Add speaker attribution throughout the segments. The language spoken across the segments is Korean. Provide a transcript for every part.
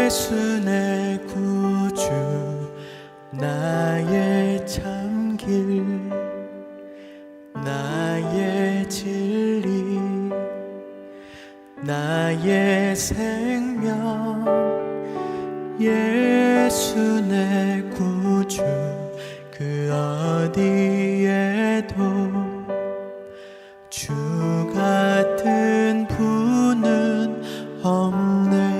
Speaker 1: 예수 내 구주 나의 참길 나의 진리 나의 생명 예수 내 구주 그 어디에도 주 같은 분은 없네.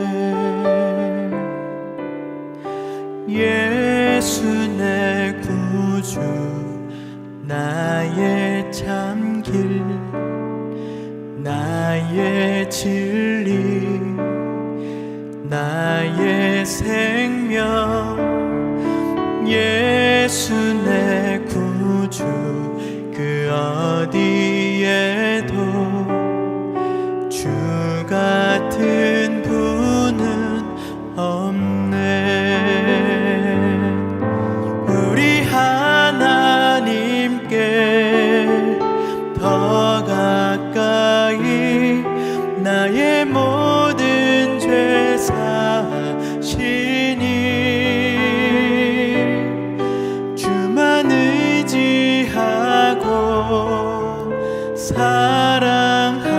Speaker 1: 예수 내 구주 나의 참길 나의 진리 나의 생명 예수 내 구주 그 어디에도 주 같은 분은 없네. 우리 하나님께 더 가까이 나의 모든 죄 사시니 주만 의지하고 사랑하며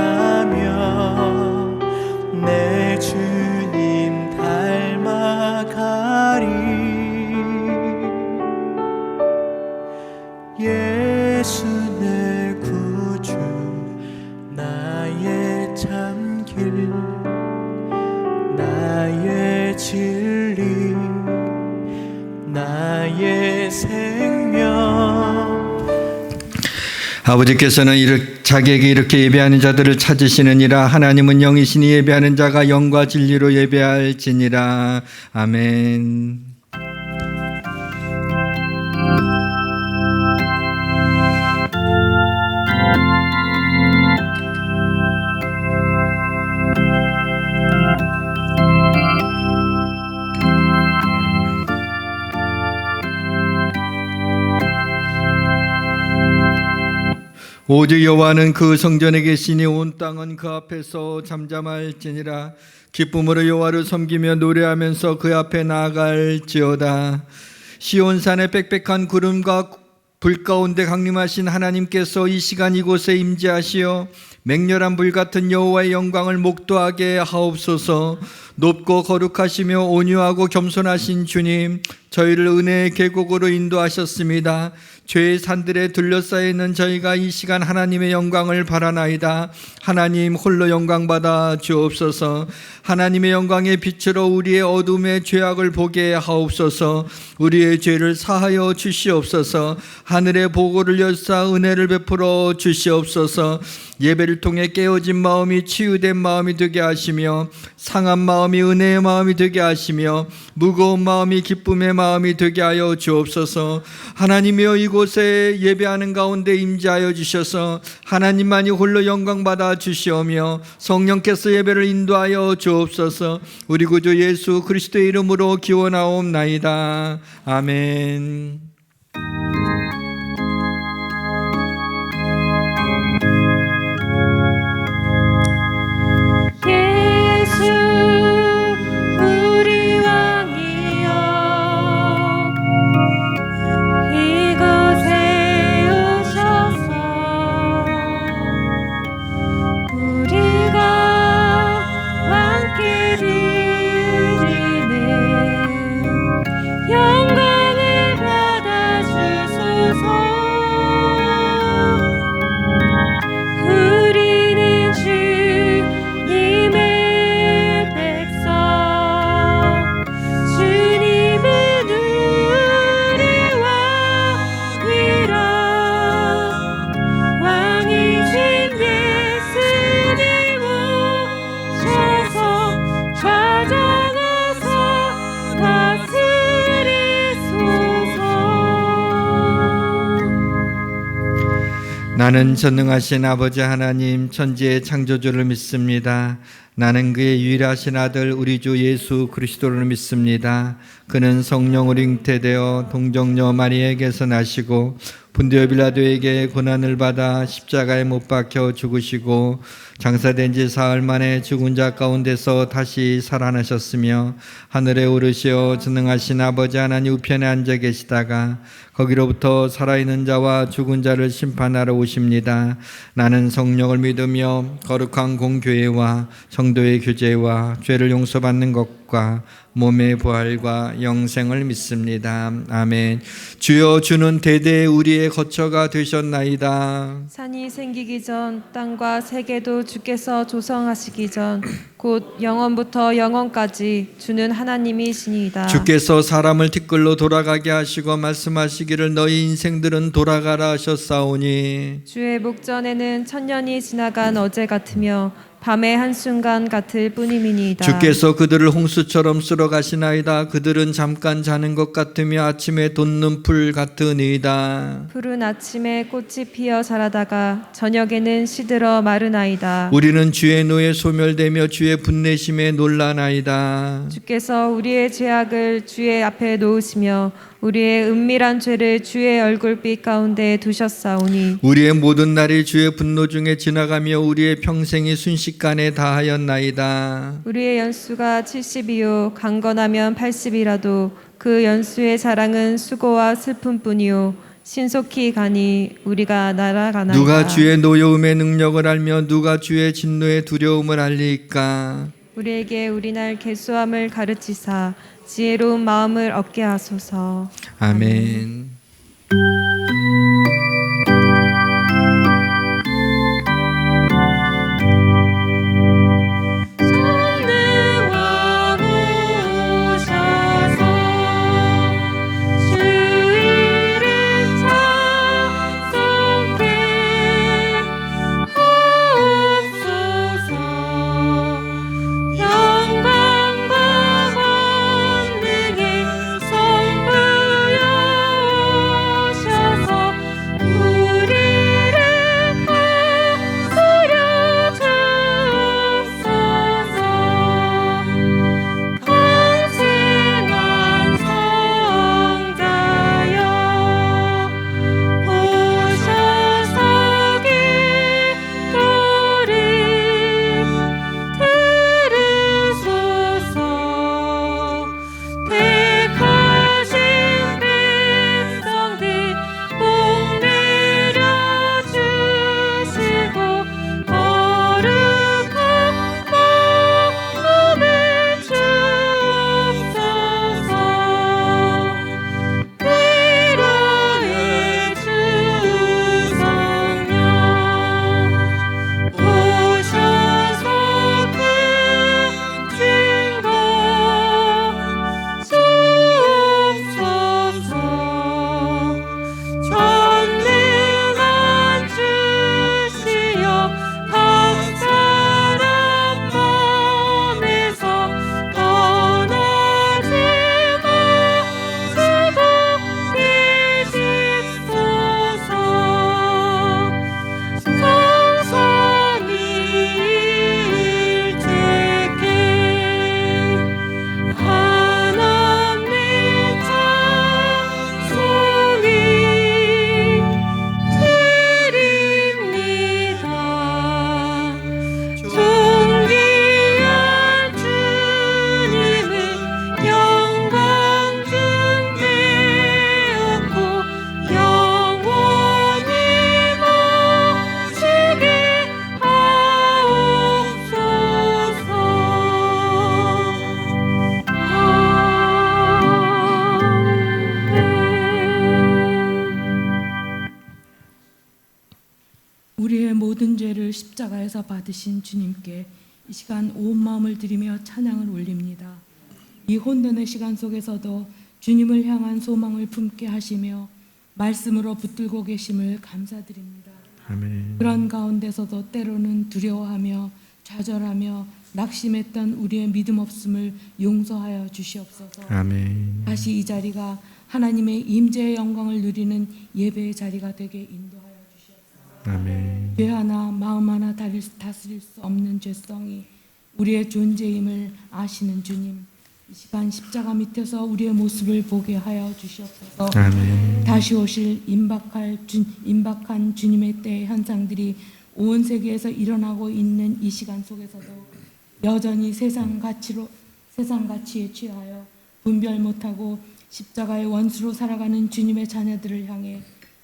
Speaker 1: 내 주님 닮아가리. 예수 내 구주 나의 참길 나의 진리 나의 생명.
Speaker 2: 아버지께서는 자기에게 이렇게 예배하는 자들을 찾으시느니라. 하나님은 영이시니 예배하는 자가 영과 진리로 예배할지니라. 아멘. 오직 여호와는 그 성전에 계시니 온 땅은 그 앞에서 잠잠할지니라. 기쁨으로 여호와를 섬기며 노래하면서 그 앞에 나아갈지어다. 시온산의 빽빽한 구름과 불 가운데 강림하신 하나님께서 이 시간 이곳에 임재하시어 맹렬한 불 같은 여호와의 영광을 목도하게 하옵소서. 높고 거룩하시며 온유하고 겸손하신 주님, 저희를 은혜의 계곡으로 인도하셨습니다. 죄의 산들에 둘러싸여 있는 저희가 이 시간 하나님의 영광을 바라나이다. 하나님 홀로 영광 받아 주옵소서. 하나님의 영광의 빛으로 우리의 어둠의 죄악을 보게 하옵소서. 우리의 죄를 사하여 주시옵소서. 하늘의 보고를 열사 은혜를 베풀어 주시옵소서. 예배를 통해 깨어진 마음이 치유된 마음이 되게 하시며 상한 마음이 은혜의 마음이 되게 하시며 무거운 마음이 기쁨의 마음이 되게 하여 주옵소서. 하나님이여 이곳에 예배하는 가운데 임재하여 주셔서 하나님만이 홀로 영광 받아 주시오며 성령께서 예배를 인도하여 주옵소서. 우리 구주 예수 그리스도의 이름으로 기원하옵나이다. 아멘. 나는 전능하신 아버지 하나님 천지의 창조주를 믿습니다. 나는 그의 유일하신 아들 우리 주 예수 그리스도를 믿습니다. 그는 성령으로 잉태되어 동정녀 마리아에게서 나시고 본디오 빌라도에게 고난을 받아 십자가에 못 박혀 죽으시고 장사된 지 사흘 만에 죽은 자 가운데서 다시 살아나셨으며 하늘에 오르시어 전능하신 아버지 하나님 우편에 앉아 계시다가 거기로부터 살아있는 자와 죽은 자를 심판하러 오십니다. 나는 성령을 믿으며 거룩한 공교회와 성도의 교제와 죄를 용서받는 것과 몸의 부활과 영생을 믿습니다. 아멘. 주여, 주는 대대 우리의 거처가 되셨나이다.
Speaker 3: 산이 생기기 전 땅과 세계도 주께서 조성하시기 전 곧 영원부터 영원까지 주는 하나님이시니이다.
Speaker 2: 주께서 사람을 티끌로 돌아가게 하시고 말씀하시기를 너희 인생들은 돌아가라 하셨사오니
Speaker 3: 주의 목전에는 천년이 지나간 어제 같으며 밤의 한순간 같을 뿐임이니이다.
Speaker 2: 주께서 그들을 홍수처럼 쓸어 가시나이다. 그들은 잠깐 자는 것 같으며 아침에 돋는 풀 같으니이다.
Speaker 3: 푸른 아침에 꽃이 피어 자라다가 저녁에는 시들어 마르나이다.
Speaker 2: 우리는 주의 노에 소멸되며 주의 분내심에 놀라나이다.
Speaker 3: 주께서 우리의 죄악을 주의 앞에 놓으시며 우리의 은밀한 죄를 주의 얼굴빛 가운데 두셨사오니
Speaker 2: 우리의 모든 날이 주의 분노 중에 지나가며 우리의 평생이 순식간에 다하였나이다.
Speaker 3: 우리의 연수가 70이요 강건하면 80이라도 그 연수의 자랑은 수고와 슬픔뿐이요 신속히 가니 우리가 날아가나이다.
Speaker 2: 누가 주의 노여움의 능력을 알며 누가 주의 진노의 두려움을 알리까?
Speaker 3: 우리에게 우리날 계수함을 가르치사 지혜로운 마음을 얻게 하소서.
Speaker 2: 아멘.
Speaker 4: 우리의 모든 죄를 십자가에서 받으신 주님께 이 시간 온 마음을 드리며 찬양을 올립니다. 이 혼돈의 시간 속에서도 주님을 향한 소망을 품게 하시며 말씀으로 붙들고 계심을 감사드립니다.
Speaker 2: 아멘.
Speaker 4: 그런 가운데서도 때로는 두려워하며 좌절하며 낙심했던 우리의 믿음 없음을 용서하여 주시옵소서.
Speaker 2: 아멘.
Speaker 4: 다시 이 자리가 하나님의 임재의 영광을 누리는 예배의 자리가 되게 인도하여 주시옵소서.
Speaker 2: 아멘.
Speaker 4: 죄 하나 마음 하나 다스릴 수 없는 죄성이 우리의 존재임을 아시는 주님, 이 시간 십자가 밑에서 우리의 모습을 보게 하여 주시옵소서.
Speaker 2: 아멘.
Speaker 4: 다시 오실 임박한 주님의 때의 현상들이 온 세계에서 일어나고 있는 이 시간 속에서도 여전히 세상 가치에 취하여 분별 못하고 십자가의 원수로 살아가는 주님의 자녀들을 향해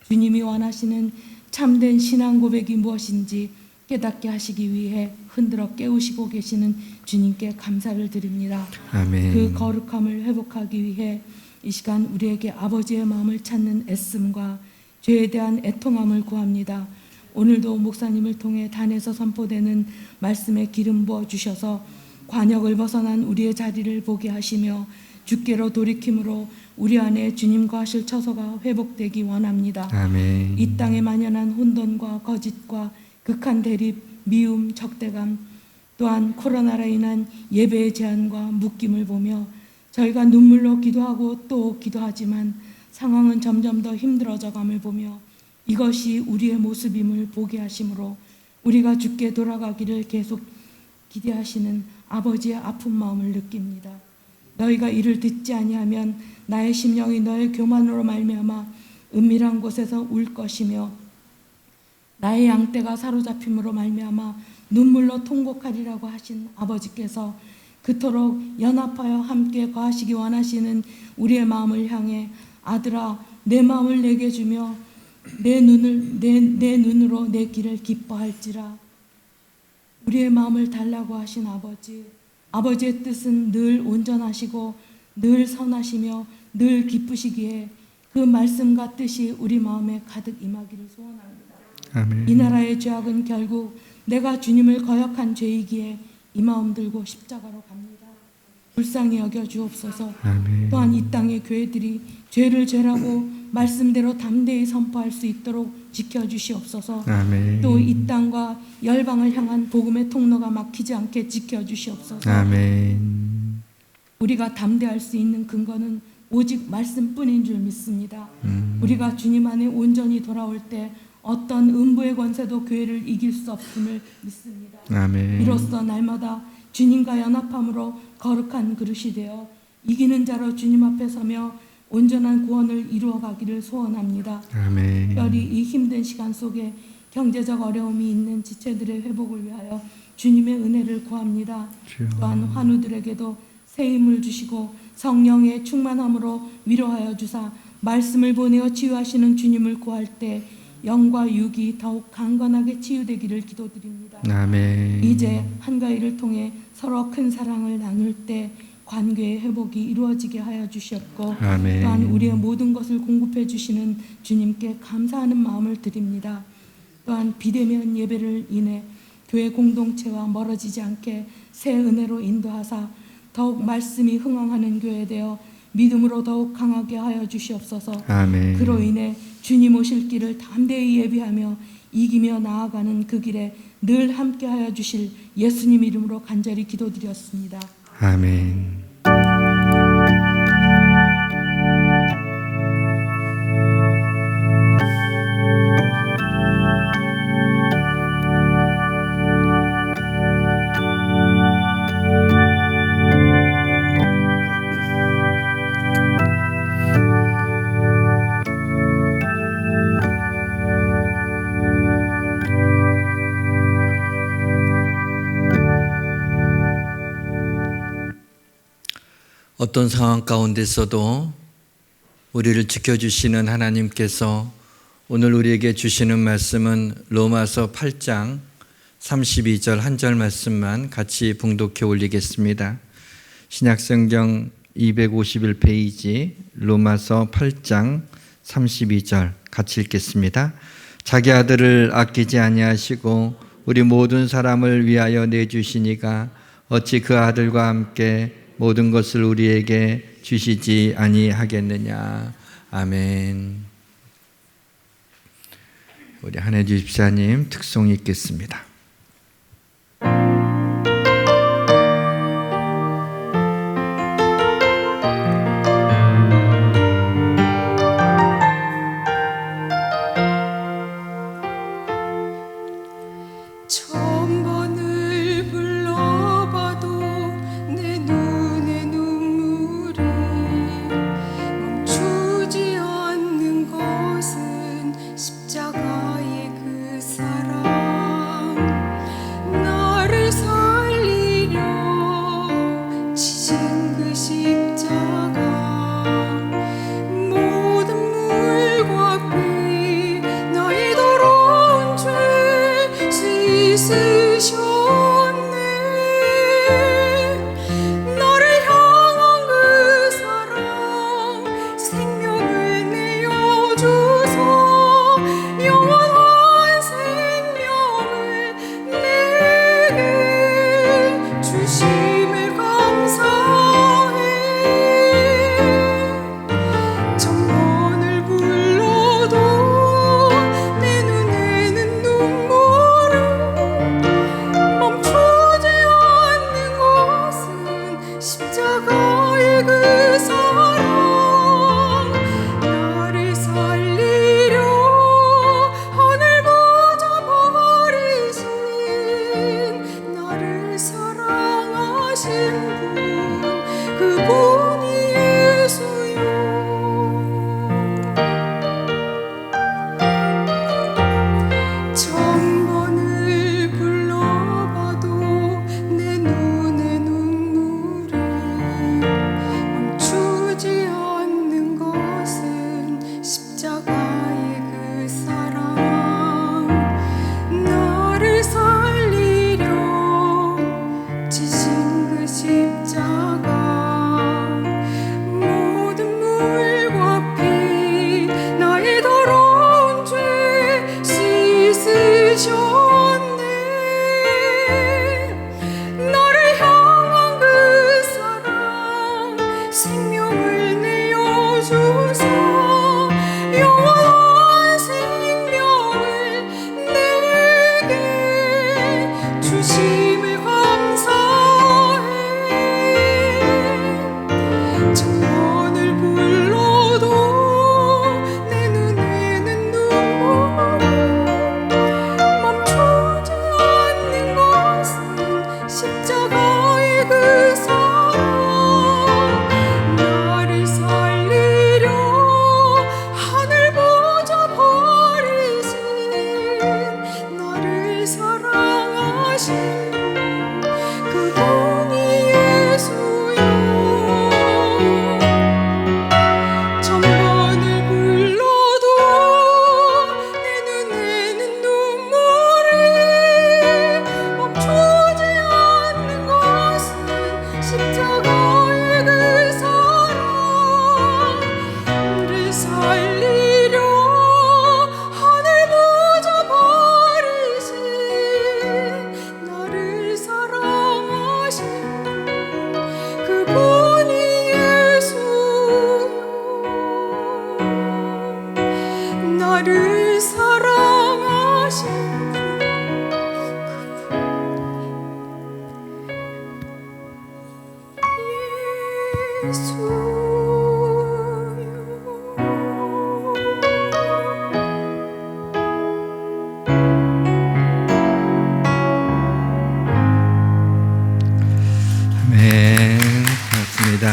Speaker 4: 주님이 원하시는 참된 신앙 고백이 무엇인지 깨닫게 하시기 위해 흔들어 깨우시고 계시는 주님께 감사를 드립니다.
Speaker 2: 아멘.
Speaker 4: 그 거룩함을 회복하기 위해 이 시간 우리에게 아버지의 마음을 찾는 애씀과 죄에 대한 애통함을 구합니다. 오늘도 목사님을 통해 단에서 선포되는 말씀에 기름 부어 주셔서 관역을 벗어난 우리의 자리를 보게 하시며 주께로 돌이킴으로 우리 안에 주님과 하실 처소가 회복되기 원합니다.
Speaker 2: 아멘.
Speaker 4: 이 땅에 만연한 혼돈과 거짓과 극한 대립, 미움, 적대감, 또한 코로나로 인한 예배의 제한과 묶임을 보며 저희가 눈물로 기도하고 또 기도하지만 상황은 점점 더 힘들어져감을 보며 이것이 우리의 모습임을 보게 하심으로 우리가 주께 돌아가기를 계속 기대하시는 아버지의 아픈 마음을 느낍니다. 너희가 이를 듣지 아니하면 나의 심령이 너의 교만으로 말미암아 은밀한 곳에서 울 것이며 나의 양떼가 사로잡힘으로 말미암아 눈물로 통곡하리라고 하신 아버지께서 그토록 연합하여 함께 거하시기 원하시는 우리의 마음을 향해 아들아 내 마음을 내게 주며 내 눈으로 내 길을 기뻐할지라. 우리의 마음을 달라고 하신 아버지의 뜻은 늘 온전하시고 늘 선하시며 늘 기쁘시기에 그 말씀과 뜻이 우리 마음에 가득 임하기를 소원합니다.
Speaker 2: 아멘.
Speaker 4: 이 나라의 죄악은 결국 내가 주님을 거역한 죄이기에 이 마음 들고 십자가로 갑니다. 불쌍히 여겨 주옵소서.
Speaker 2: 아멘.
Speaker 4: 또한 이 땅의 교회들이 죄를 죄라고 말씀대로 담대히 선포할 수 있도록 지켜주시옵소서.
Speaker 2: 아멘.
Speaker 4: 또 이 땅과 열방을 향한 복음의 통로가 막히지 않게 지켜주시옵소서.
Speaker 2: 아멘.
Speaker 4: 우리가 담대할 수 있는 근거는 오직 말씀뿐인 줄 믿습니다. 우리가 주님 안에 온전히 돌아올 때 어떤 음부의 권세도 교회를 이길 수 없음을 믿습니다.
Speaker 2: 아멘.
Speaker 4: 이로써 날마다 주님과 연합함으로 거룩한 그릇이 되어 이기는 자로 주님 앞에 서며 온전한 구원을 이루어가기를 소원합니다.
Speaker 2: 아멘.
Speaker 4: 특별히 이 힘든 시간 속에 경제적 어려움이 있는 지체들의 회복을 위하여 주님의 은혜를 구합니다.
Speaker 2: 주여.
Speaker 4: 또한 환우들에게도 새 힘을 주시고 성령의 충만함으로 위로하여 주사 말씀을 보내어 치유하시는 주님을 구할 때 영과 육이 더욱 강건하게 치유되기를 기도드립니다.
Speaker 2: 아멘.
Speaker 4: 이제 한가위를 통해 서로 큰 사랑을 나눌 때 관계의 회복이 이루어지게 하여 주셨고
Speaker 2: 아멘.
Speaker 4: 또한 우리의 모든 것을 공급해 주시는 주님께 감사하는 마음을 드립니다. 또한 비대면 예배를 인해 교회 공동체와 멀어지지 않게 새 은혜로 인도하사 더욱 말씀이 흥황하는 교회 되어 믿음으로 더욱 강하게 하여 주시옵소서.
Speaker 2: 아멘.
Speaker 4: 그로 인해 주님 오실 길을 담대히 예비하며 이기며 나아가는 그 길에 늘 함께 하여 주실 예수님 이름으로 간절히 기도드렸습니다.
Speaker 2: 아멘. 어떤 상황 가운데서도 우리를 지켜주시는 하나님께서 오늘 우리에게 주시는 말씀은 로마서 8장 32절 한 절 말씀만 같이 봉독해 올리겠습니다. 신약성경 251페이지 로마서 8장 32절 같이 읽겠습니다. 자기 아들을 아끼지 아니하시고 우리 모든 사람을 위하여 내주시니가 어찌 그 아들과 함께 모든 것을 우리에게 주시지 아니하겠느냐. 아멘. 우리 한혜주 집사님 특송 읽겠습니다.
Speaker 5: 멈추지 않는 것 십자가 모든 물과 피 나의 더러운 죄 씻으셨네. 나를 향한 그 사랑 생명을 내어주소. 영원한 생명을 내게 주심을 감사해. 천번을 불러도 내 눈에는 눈물을 멈추지 않는 것은 십자가의 그 사랑. 나를 살리려 하늘 보좌 버리신 나를 사랑하신 분 그분이 예수요. 천번을 불러봐도 내 눈에 눈물이 멈추지 않는 것은 십자가의 그 사랑. 나를 살리려 지신 그 십자가 모든 물과 피 나의 더러운 죄 씻으셨네. 나를 향한 그 사랑 생명을 내어주소. 영원한 생명을 내게 주심을 감사해. 천번을 불러도 내 눈에는 눈물이 멈추지 않는 것은 십자가의 그 사랑. 나를 살리려 하늘 보좌 버리신 나를 사랑하신 그분이 예수요. 천번을 불러도 내 눈에는 눈물이 멈추지 않는 것은 십자가의 그 사랑. 나를 살리려 하늘 보좌 버리신 나를 사랑하신 그분이 예수요. 나를 사랑하신
Speaker 2: 네, 고맙습니다.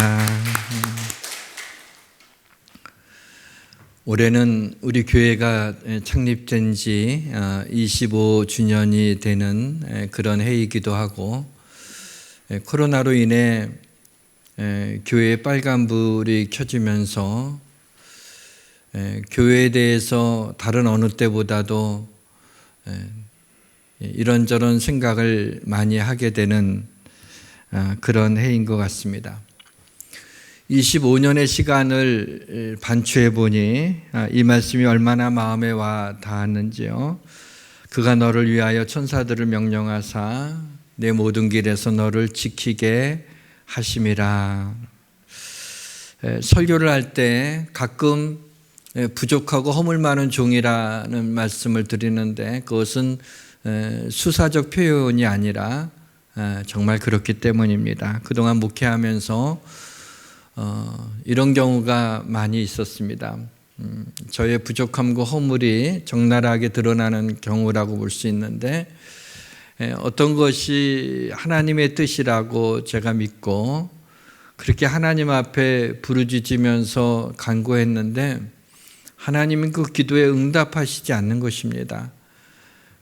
Speaker 2: 올해는 우리 교회가 창립된 지 25주년이 되는 그런 해이기도 하고, 코로나로 인해 교회에 빨간불이 켜지면서 교회에 대해서 다른 어느 때보다도 이런저런 생각을 많이 하게 되는 그런 해인 것 같습니다. 25년의 시간을 반추해 보니 이 말씀이 얼마나 마음에 와 닿았는지요. 그가 너를 위하여 천사들을 명령하사 내 모든 길에서 너를 지키게 하심이라. 설교를 할 때 가끔 부족하고 허물 많은 종이라는 말씀을 드리는데, 그것은 수사적 표현이 아니라 정말 그렇기 때문입니다. 그동안 목회하면서 이런 경우가 많이 있었습니다. 저의 부족함과 허물이 적나라하게 드러나는 경우라고 볼 수 있는데, 어떤 것이 하나님의 뜻이라고 제가 믿고 그렇게 하나님 앞에 부르짖으면서 간구했는데 하나님은 그 기도에 응답하시지 않는 것입니다.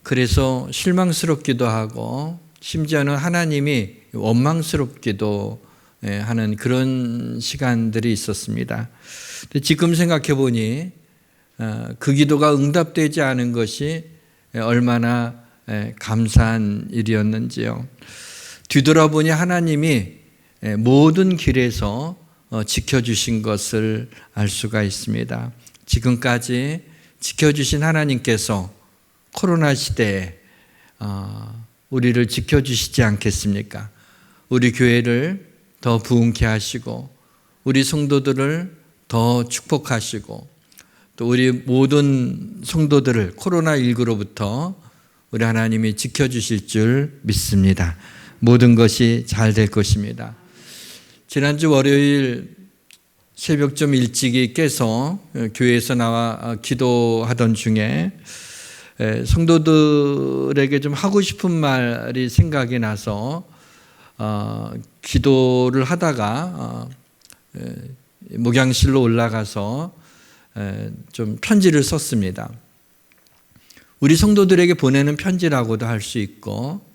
Speaker 2: 그래서 실망스럽기도 하고 심지어는 하나님이 원망스럽기도 하는 그런 시간들이 있었습니다. 근데 지금 생각해 보니 그 기도가 응답되지 않은 것이 얼마나 감사한 일이었는지요. 뒤돌아보니 하나님이 모든 길에서 지켜주신 것을 알 수가 있습니다. 지금까지 지켜주신 하나님께서 코로나 시대에 우리를 지켜주시지 않겠습니까? 우리 교회를 더 부흥케 하시고 우리 성도들을 더 축복하시고 또 우리 모든 성도들을 코로나19로부터 우리 하나님이 지켜주실 줄 믿습니다. 모든 것이 잘 될 것입니다. 지난주 월요일 새벽 좀 일찍이 깨서 교회에서 나와 기도하던 중에 성도들에게 좀 하고 싶은 말이 생각이 나서 기도를 하다가 목양실로 올라가서 좀 편지를 썼습니다. 우리 성도들에게 보내는 편지라고도 할 수 있고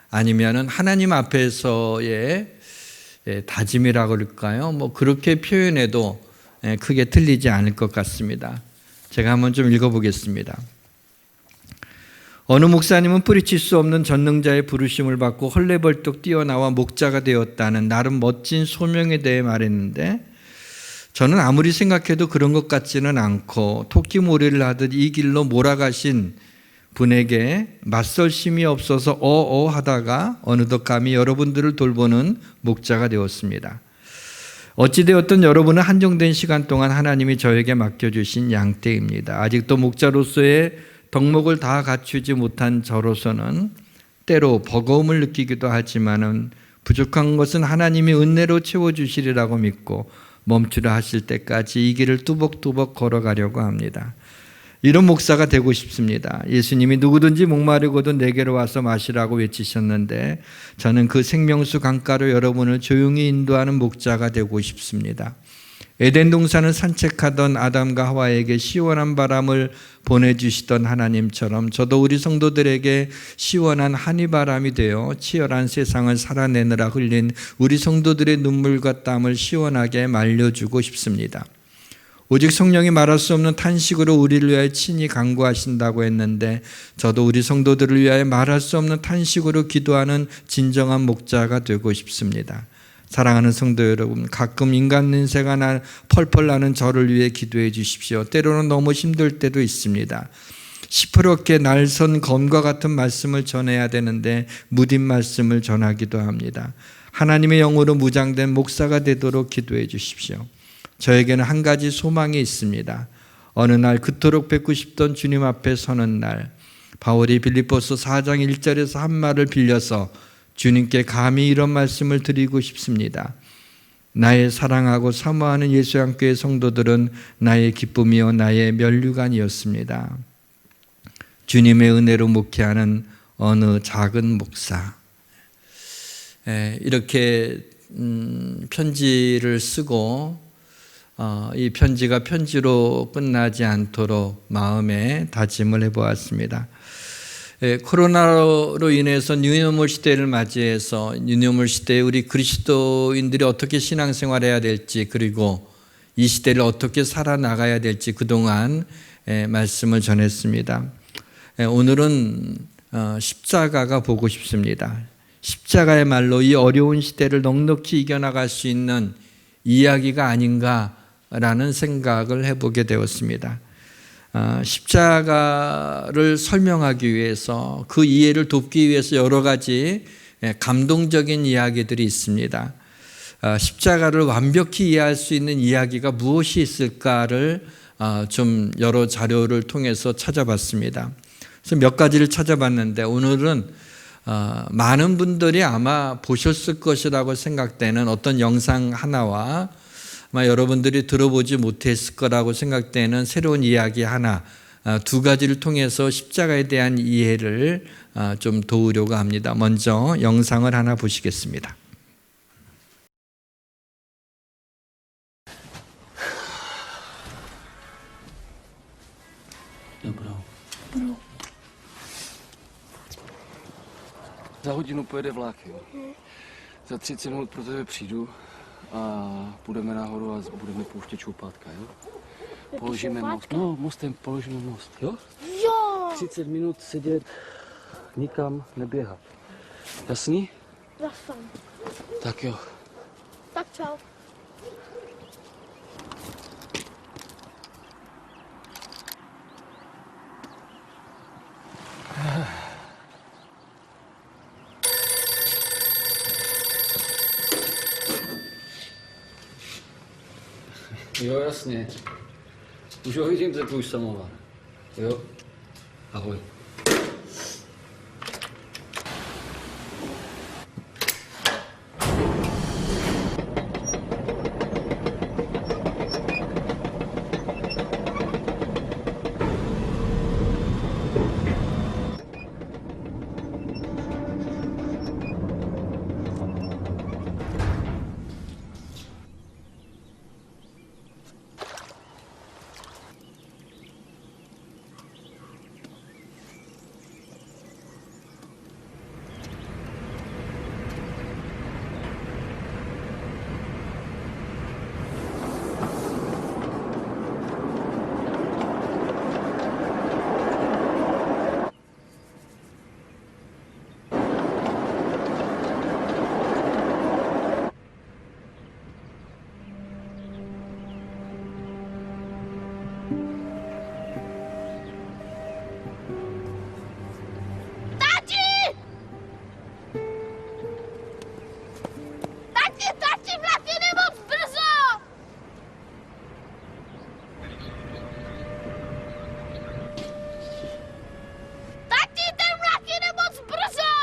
Speaker 2: 아니면은 하나님 앞에서의 다짐이라고 그럴까요? 뭐 그렇게 표현해도 크게 틀리지 않을 것 같습니다. 제가 한번 좀 읽어보겠습니다. 어느 목사님은 뿌리칠 수 없는 전능자의 부르심을 받고 헐레벌떡 뛰어나와 목자가 되었다는 나름 멋진 소명에 대해 말했는데 저는 아무리 생각해도 그런 것 같지는 않고 토끼몰이를 하듯 이 길로 몰아가신 분에게 맞설 힘이 없어서 하다가 어느덧 감히 여러분들을 돌보는 목자가 되었습니다. 어찌되었든 여러분은 한정된 시간 동안 하나님이 저에게 맡겨주신 양떼입니다. 아직도 목자로서의 덕목을 다 갖추지 못한 저로서는 때로 버거움을 느끼기도 하지만은 부족한 것은 하나님이 은혜로 채워주시리라고 믿고 멈추라 하실 때까지 이 길을 뚜벅뚜벅 걸어가려고 합니다. 이런 목사가 되고 싶습니다. 예수님이 누구든지 목마르고도 내게로 와서 마시라고 외치셨는데 저는 그 생명수 강가로 여러분을 조용히 인도하는 목자가 되고 싶습니다. 에덴 동산을 산책하던 아담과 하와에게 시원한 바람을 보내주시던 하나님처럼 저도 우리 성도들에게 시원한 한이바람이 되어 치열한 세상을 살아내느라 흘린 우리 성도들의 눈물과 땀을 시원하게 말려주고 싶습니다. 오직 성령이 말할 수 없는 탄식으로 우리를 위하여 친히 간구하신다고 했는데 저도 우리 성도들을 위하여 말할 수 없는 탄식으로 기도하는 진정한 목자가 되고 싶습니다. 사랑하는 성도 여러분, 가끔 인간 냄새가 펄펄 나는 저를 위해 기도해 주십시오. 때로는 너무 힘들 때도 있습니다. 시퍼렇게 날선 검과 같은 말씀을 전해야 되는데 무딘 말씀을 전하기도 합니다. 하나님의 영으로 무장된 목사가 되도록 기도해 주십시오. 저에게는 한 가지 소망이 있습니다. 어느 날 그토록 뵙고 싶던 주님 앞에 서는 날, 바울이 빌립보서 4장 1절에서 한 말을 빌려서 주님께 감히 이런 말씀을 드리고 싶습니다. 나의 사랑하고 사모하는 예수양교회 성도들은 나의 기쁨이요 나의 면류관이었습니다. 주님의 은혜로 목회하는 어느 작은 목사. 이렇게 편지를 쓰고 이 편지가 편지로 끝나지 않도록 마음에 다짐을 해보았습니다. 코로나로 인해서 뉴노멀 시대를 맞이해서 뉴노멀 시대에 우리 그리스도인들이 어떻게 신앙생활해야 될지 그리고 이 시대를 어떻게 살아나가야 될지 그동안 말씀을 전했습니다. 오늘은 십자가가 보고 싶습니다. 십자가의 말로 이 어려운 시대를 넉넉히 이겨나갈 수 있는 이야기가 아닌가라는 생각을 해보게 되었습니다. 십자가를 설명하기 위해서 그 이해를 돕기 위해서 여러 가지 감동적인 이야기들이 있습니다. 십자가를 완벽히 이해할 수 있는 이야기가 무엇이 있을까를 좀 여러 자료를 통해서 찾아봤습니다. 그래서 몇 가지를 찾아봤는데 오늘은 많은 분들이 아마 보셨을 것이라고 생각되는 어떤 영상 하나와 아마 여러분들이 들어보지 못했을 거라고 생각되는 새로운 이야기 하나, 두 가지를 통해서 십자가에 대한 이해를 좀 도우려고 합니다. 먼저 영상을 하나 보시겠습니다.
Speaker 6: Za hodinu pojede vlak. Jo. Za 30 minut pro tebe přijdu a půjdeme nahoru a budeme pouštět šoupátka, jo? Položíme most. No, mostem položíme most, jo?
Speaker 7: Jo,
Speaker 6: 30 minut sedět, nikam neběhat. Jasný?
Speaker 7: jasný.
Speaker 6: Tak jo.
Speaker 7: Tak čau.
Speaker 6: Jo, jasně. Už ho vidím, ten tvůj samovar. Jo? Ahoj.
Speaker 7: Tati, vlak jede moc brzo! Tati, ten vlak jede moc brzo!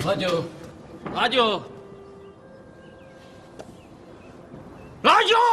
Speaker 6: Láďo! Láďo! Láďo!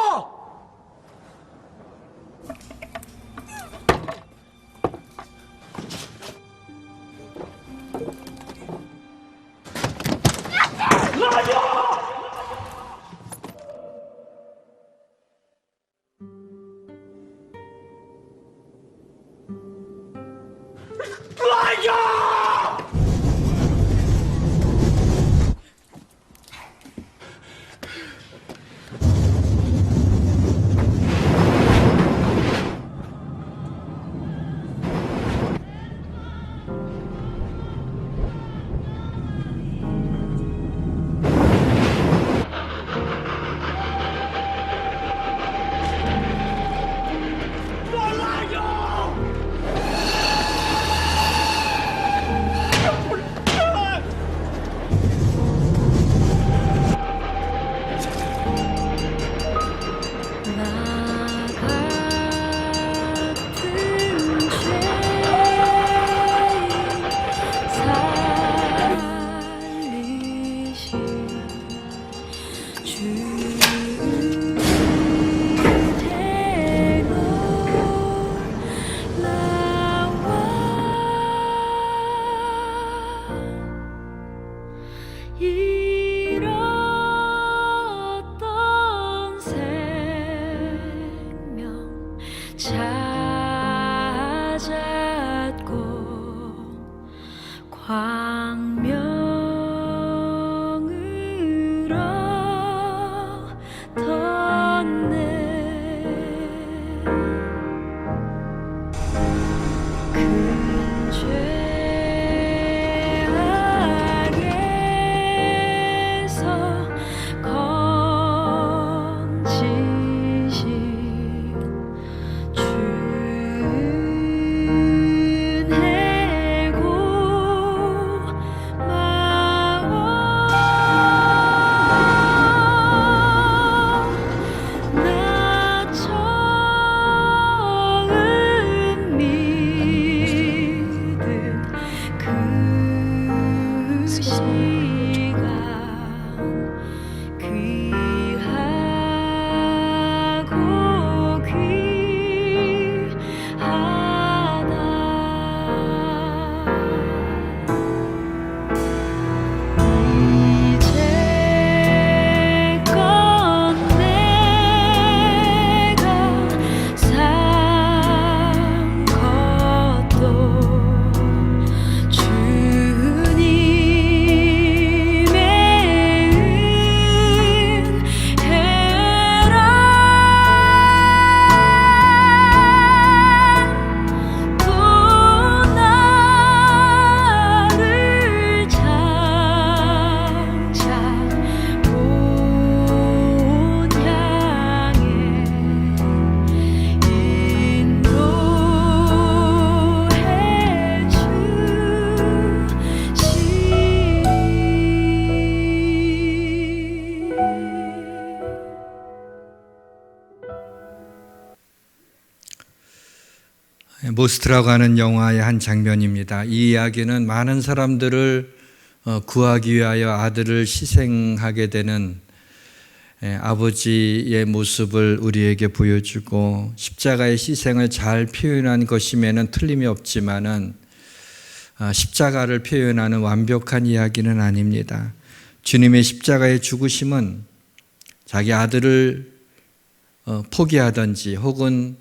Speaker 5: 잃었던 생명 찾았고 광명을 얻었네 큰 죄악에서 건지신 주 귀하고 귀하다 이제껏 내가 산 것도 주님의 은혜라 또 나를 장차 본 향해 인도해 주시리.
Speaker 2: 모스트라고 하는 영화의 한 장면입니다. 이 이야기는 많은 사람들을 구하기 위하여 아들을 희생하게 되는 아버지의 모습을 우리에게 보여주고 십자가의 희생을 잘 표현한 것임에는 틀림이 없지만은 십자가를 표현하는 완벽한 이야기는 아닙니다. 주님의 십자가의 죽으심은 자기 아들을 포기하든지 혹은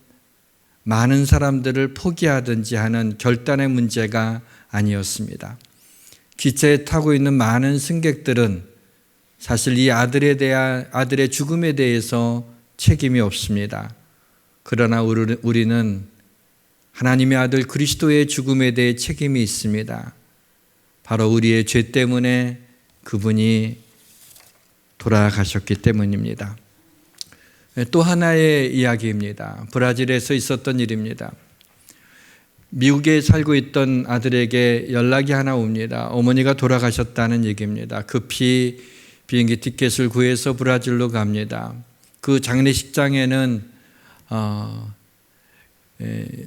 Speaker 2: 많은 사람들을 포기하든지 하는 결단의 문제가 아니었습니다. 기차에 타고 있는 많은 승객들은 사실 이 아들의 죽음에 대해서 책임이 없습니다. 그러나 우리는 하나님의 아들 그리스도의 죽음에 대해 책임이 있습니다. 바로 우리의 죄 때문에 그분이 돌아가셨기 때문입니다. 또 하나의 이야기입니다. 브라질에서 있었던 일입니다. 미국에 살고 있던 아들에게 연락이 하나 옵니다. 어머니가 돌아가셨다는 얘기입니다. 급히 비행기 티켓을 구해서 브라질로 갑니다. 그 장례식장에는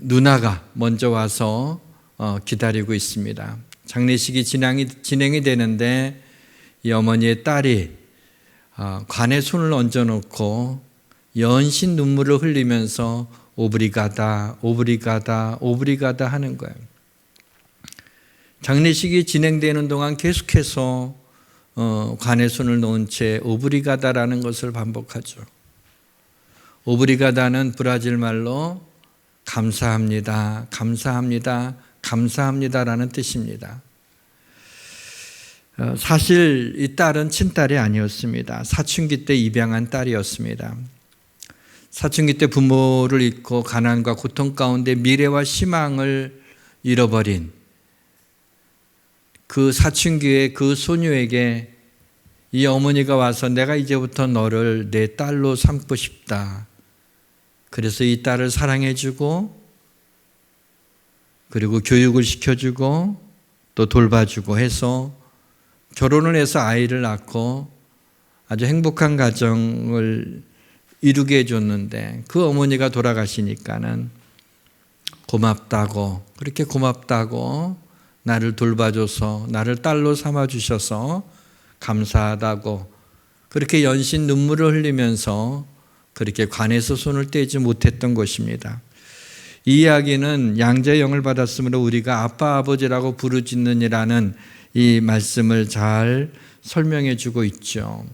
Speaker 2: 누나가 먼저 와서 기다리고 있습니다. 장례식이 진행이 되는데 이 어머니의 딸이 관에 손을 얹어놓고 연신 눈물을 흘리면서 오브리가다 하는 거예요. 장례식이 진행되는 동안 계속해서 관에 손을 놓은 채 오브리가다라는 것을 반복하죠. 오브리가다는 브라질 말로 감사합니다, 감사합니다, 감사합니다라는 뜻입니다. 사실 이 딸은 친딸이 아니었습니다. 사춘기 때 입양한 딸이었습니다. 사춘기 때 부모를 잃고 가난과 고통 가운데 미래와 희망을 잃어버린 그 사춘기의 그 소녀에게 이 어머니가 와서 내가 이제부터 너를 내 딸로 삼고 싶다. 그래서 이 딸을 사랑해주고 그리고 교육을 시켜주고 또 돌봐주고 해서 결혼을 해서 아이를 낳고 아주 행복한 가정을 이루게 해줬는데 그 어머니가 돌아가시니까는 고맙다고, 그렇게 고맙다고 나를 돌봐줘서 나를 딸로 삼아주셔서 감사하다고 그렇게 연신 눈물을 흘리면서 그렇게 관에서 손을 떼지 못했던 것입니다. 이 이야기는 양자의 영을 받았으므로 우리가 아빠 아버지라고 부르짖느니라는 이 말씀을 잘 설명해 주고 있죠.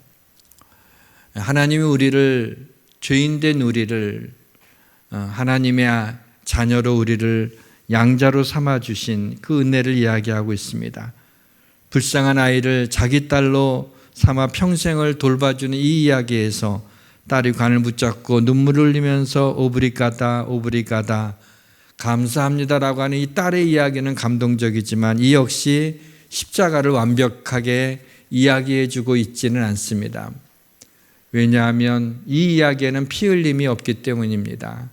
Speaker 2: 하나님이 우리를 죄인된 우리를 하나님의 자녀로 우리를 양자로 삼아주신 그 은혜를 이야기하고 있습니다. 불쌍한 아이를 자기 딸로 삼아 평생을 돌봐주는 이 이야기에서 딸이 관을 붙잡고 눈물을 흘리면서 오브리가다 감사합니다라고 하는 이 딸의 이야기는 감동적이지만 이 역시 십자가를 완벽하게 이야기해주고 있지는 않습니다. 왜냐하면 이 이야기에는 피 흘림이 없기 때문입니다.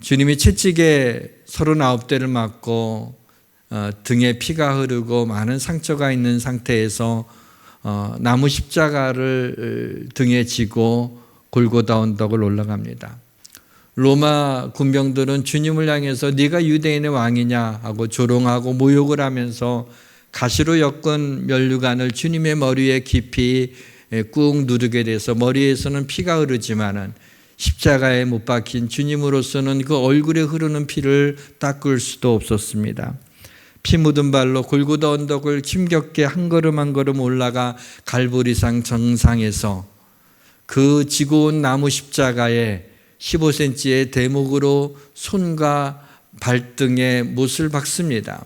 Speaker 2: 주님이 채찍에 39대를 맞고 등에 피가 흐르고 많은 상처가 있는 상태에서 나무 십자가를 등에 지고 골고다 언덕을 올라갑니다. 로마 군병들은 주님을 향해서 네가 유대인의 왕이냐 하고 조롱하고 모욕을 하면서 가시로 엮은 면류관을 주님의 머리에 깊이 꾹 누르게 돼서 머리에서는 피가 흐르지만은 십자가에 못 박힌 주님으로서는 그 얼굴에 흐르는 피를 닦을 수도 없었습니다. 피 묻은 발로 골고다 언덕을 힘겹게 한 걸음 한 걸음 올라가 갈보리산 정상에서 그 지고 온 나무 십자가에 15cm의 대목으로 손과 발등에 못을 박습니다.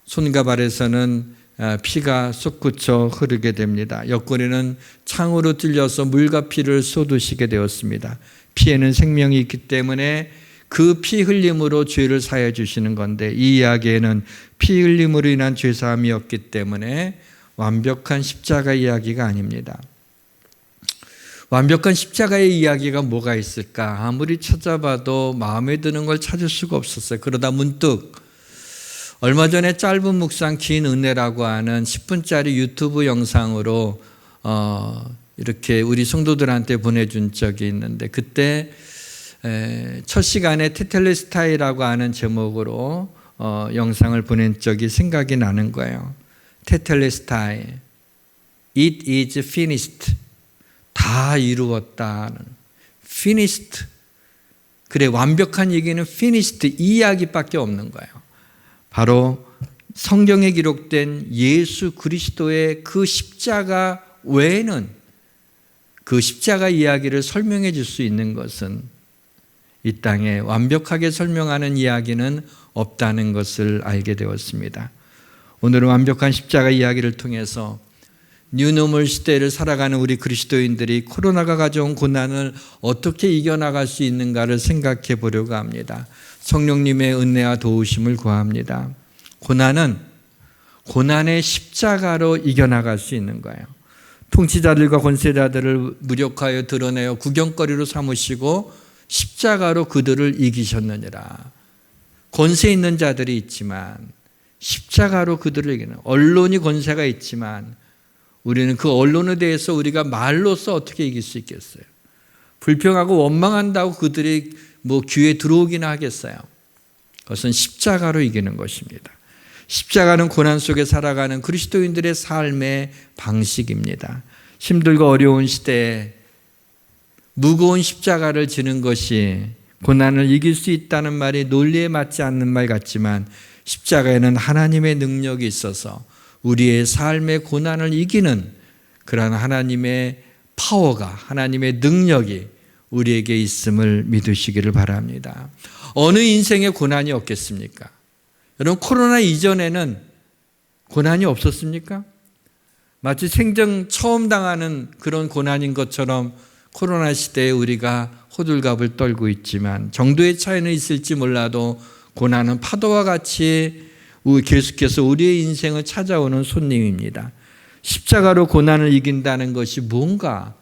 Speaker 2: 손과 발에서는 피가 솟구쳐 흐르게 됩니다. 옆구리는 창으로 뚫려서 물과 피를 쏟으시게 되었습니다. 피에는 생명이 있기 때문에 그 피 흘림으로 죄를 사해 주시는 건데, 이 이야기에는 피 흘림으로 인한 죄사함이 없기 때문에 완벽한 십자가 이야기가 아닙니다. 완벽한 십자가의 이야기가 뭐가 있을까? 아무리 찾아봐도 마음에 드는 걸 찾을 수가 없었어요. 그러다 문득 얼마 전에 짧은 묵상 긴 은혜라고 하는 10분짜리 유튜브 영상으로 이렇게 우리 성도들한테 보내준 적이 있는데, 그때 첫 시간에 테텔레스타이라고 하는 제목으로 영상을 보낸 적이 생각이 나는 거예요. 테텔레스타이, It is finished. 다 이루었다는 finished. 그래, 완벽한 얘기는 finished 이 이야기밖에 없는 거예요. 바로 성경에 기록된 예수 그리스도의 그 십자가 외에는, 그 십자가 이야기를 설명해 줄 수 있는 것은, 이 땅에 완벽하게 설명하는 이야기는 없다는 것을 알게 되었습니다. 오늘은 완벽한 십자가 이야기를 통해서 뉴노멀 시대를 살아가는 우리 그리스도인들이 코로나가 가져온 고난을 어떻게 이겨나갈 수 있는가를 생각해 보려고 합니다. 성령님의 은혜와 도우심을 구합니다. 고난은 고난의 십자가로 이겨나갈 수 있는 거예요. 통치자들과 권세자들을 무력하여 드러내어 구경거리로 삼으시고 십자가로 그들을 이기셨느니라. 권세 있는 자들이 있지만 십자가로 그들을 이기는, 언론이 권세가 있지만 우리는 그 언론에 대해서 우리가 말로써 어떻게 이길 수 있겠어요? 불평하고 원망한다고 그들이 귀에 들어오기나 하겠어요? 그것은 십자가로 이기는 것입니다. 십자가는 고난 속에 살아가는 그리스도인들의 삶의 방식입니다. 힘들고 어려운 시대에 무거운 십자가를 지는 것이 고난을 이길 수 있다는 말이 논리에 맞지 않는 말 같지만, 십자가에는 하나님의 능력이 있어서 우리의 삶의 고난을 이기는 그러한 하나님의 파워가, 하나님의 능력이 우리에게 있음을 믿으시기를 바랍니다. 어느 인생에 고난이 없겠습니까? 여러분, 코로나 이전에는 고난이 없었습니까? 마치 생전 처음 당하는 그런 고난인 것처럼 코로나 시대에 우리가 호들갑을 떨고 있지만, 정도의 차이는 있을지 몰라도 고난은 파도와 같이 계속해서 우리의 인생을 찾아오는 손님입니다. 십자가로 고난을 이긴다는 것이 뭔가,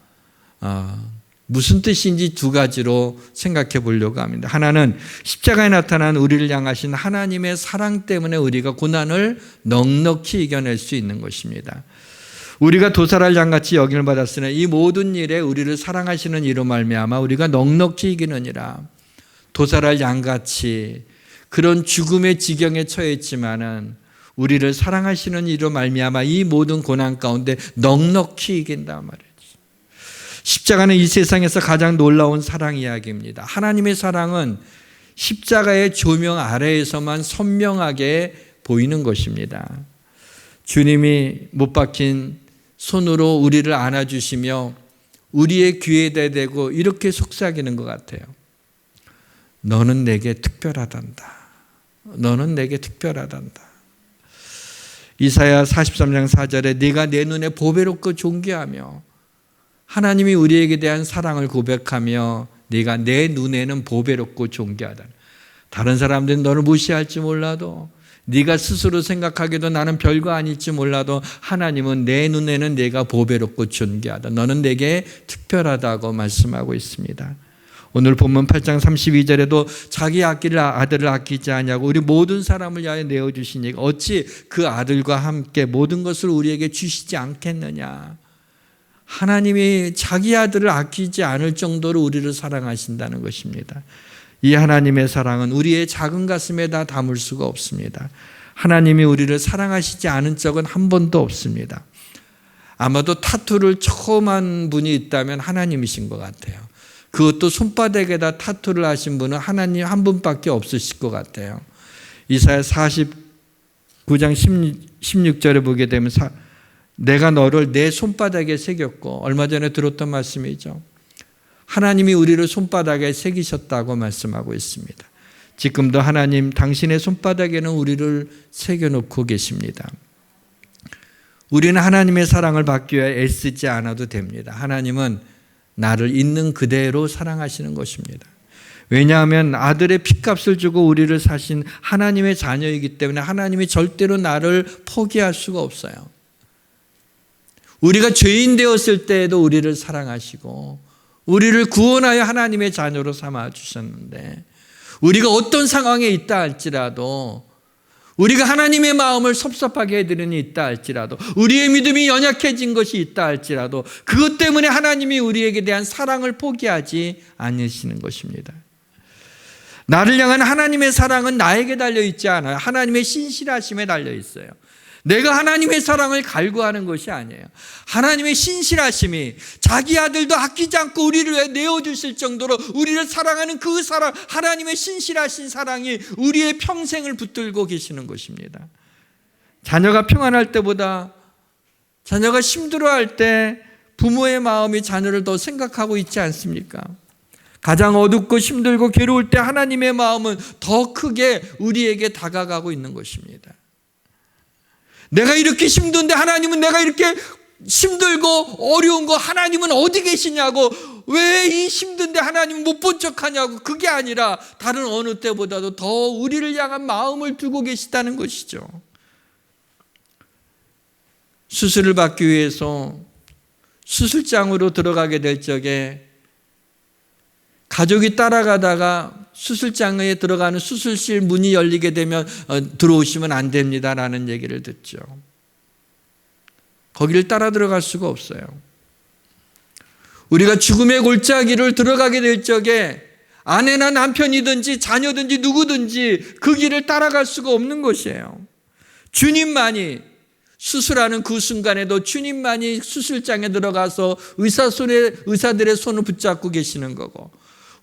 Speaker 2: 무슨 뜻인지 두 가지로 생각해 보려고 합니다. 하나는 십자가에 나타난 우리를 향하신 하나님의 사랑 때문에 우리가 고난을 넉넉히 이겨낼 수 있는 것입니다. 우리가 도살할 양같이 여김을 받았으나 이 모든 일에 우리를 사랑하시는 이로 말미암아 우리가 넉넉히 이기느니라. 도살할 양같이 그런 죽음의 지경에 처했지만은 우리를 사랑하시는 이로 말미암아 이 모든 고난 가운데 넉넉히 이긴단 말이죠. 십자가는 이 세상에서 가장 놀라운 사랑 이야기입니다. 하나님의 사랑은 십자가의 조명 아래에서만 선명하게 보이는 것입니다. 주님이 못 박힌 손으로 우리를 안아주시며 우리의 귀에 대고 이렇게 속삭이는 것 같아요. 너는 내게 특별하단다. 너는 내게 특별하단다. 이사야 43장 4절에 네가 내 눈에 보배롭고 존귀하며, 하나님이 우리에게 대한 사랑을 고백하며 네가 내 눈에는 보배롭고 존귀하다. 다른 사람들은 너를 무시할지 몰라도, 네가 스스로 생각하기도 나는 별거 아닐지 몰라도 하나님은 내 눈에는 내가 보배롭고 존귀하다. 너는 내게 특별하다고 말씀하고 있습니다. 오늘 본문 8장 32절에도 자기 아들을 아끼지 아니하고 우리 모든 사람을 위하여 내어주시니까 어찌 그 아들과 함께 모든 것을 우리에게 주시지 않겠느냐. 하나님이 자기 아들을 아끼지 않을 정도로 우리를 사랑하신다는 것입니다. 이 하나님의 사랑은 우리의 작은 가슴에 다 담을 수가 없습니다. 하나님이 우리를 사랑하시지 않은 적은 한 번도 없습니다. 아마도 타투를 처음 한 분이 있다면 하나님이신 것 같아요. 그것도 손바닥에다 타투를 하신 분은 하나님 한 분밖에 없으실 것 같아요. 이사야 49장 16절에 보게 되면 내가 너를 내 손바닥에 새겼고, 얼마 전에 들었던 말씀이죠. 하나님이 우리를 손바닥에 새기셨다고 말씀하고 있습니다. 지금도 하나님 당신의 손바닥에는 우리를 새겨놓고 계십니다. 우리는 하나님의 사랑을 받기 위해 애쓰지 않아도 됩니다. 하나님은 나를 있는 그대로 사랑하시는 것입니다. 왜냐하면 아들의 핏값을 주고 우리를 사신 하나님의 자녀이기 때문에 하나님이 절대로 나를 포기할 수가 없어요. 우리가 죄인 되었을 때에도 우리를 사랑하시고 우리를 구원하여 하나님의 자녀로 삼아 주셨는데, 우리가 어떤 상황에 있다 할지라도, 우리가 하나님의 마음을 섭섭하게 해드리는 일이 있다 할지라도, 우리의 믿음이 연약해진 것이 있다 할지라도, 그것 때문에 하나님이 우리에게 대한 사랑을 포기하지 않으시는 것입니다. 나를 향한 하나님의 사랑은 나에게 달려있지 않아요. 하나님의 신실하심에 달려있어요. 내가 하나님의 사랑을 갈구하는 것이 아니에요. 하나님의 신실하심이 자기 아들도 아끼지 않고 우리를 위해 내어주실 정도로 우리를 사랑하는 그 사랑, 하나님의 신실하신 사랑이 우리의 평생을 붙들고 계시는 것입니다. 자녀가 평안할 때보다 자녀가 힘들어할 때 부모의 마음이 자녀를 더 생각하고 있지 않습니까? 가장 어둡고 힘들고 괴로울 때 하나님의 마음은 더 크게 우리에게 다가가고 있는 것입니다. 내가 이렇게 힘든데 하나님은, 내가 이렇게 힘들고 어려운 거 하나님은 어디 계시냐고, 왜 이 힘든데 하나님은 못 본 척하냐고, 그게 아니라 다른 어느 때보다도 더 우리를 향한 마음을 두고 계시다는 것이죠. 수술을 받기 위해서 수술장으로 들어가게 될 적에 가족이 따라가다가 수술장에 들어가는 수술실 문이 열리게 되면 들어오시면 안 됩니다라는 얘기를 듣죠. 거기를 따라 들어갈 수가 없어요. 우리가 죽음의 골짜기를 들어가게 될 적에 아내나 남편이든지 자녀든지 누구든지 그 길을 따라갈 수가 없는 것이에요. 주님만이, 수술하는 그 순간에도 주님만이 수술장에 들어가서 의사들의 손을 붙잡고 계시는 거고,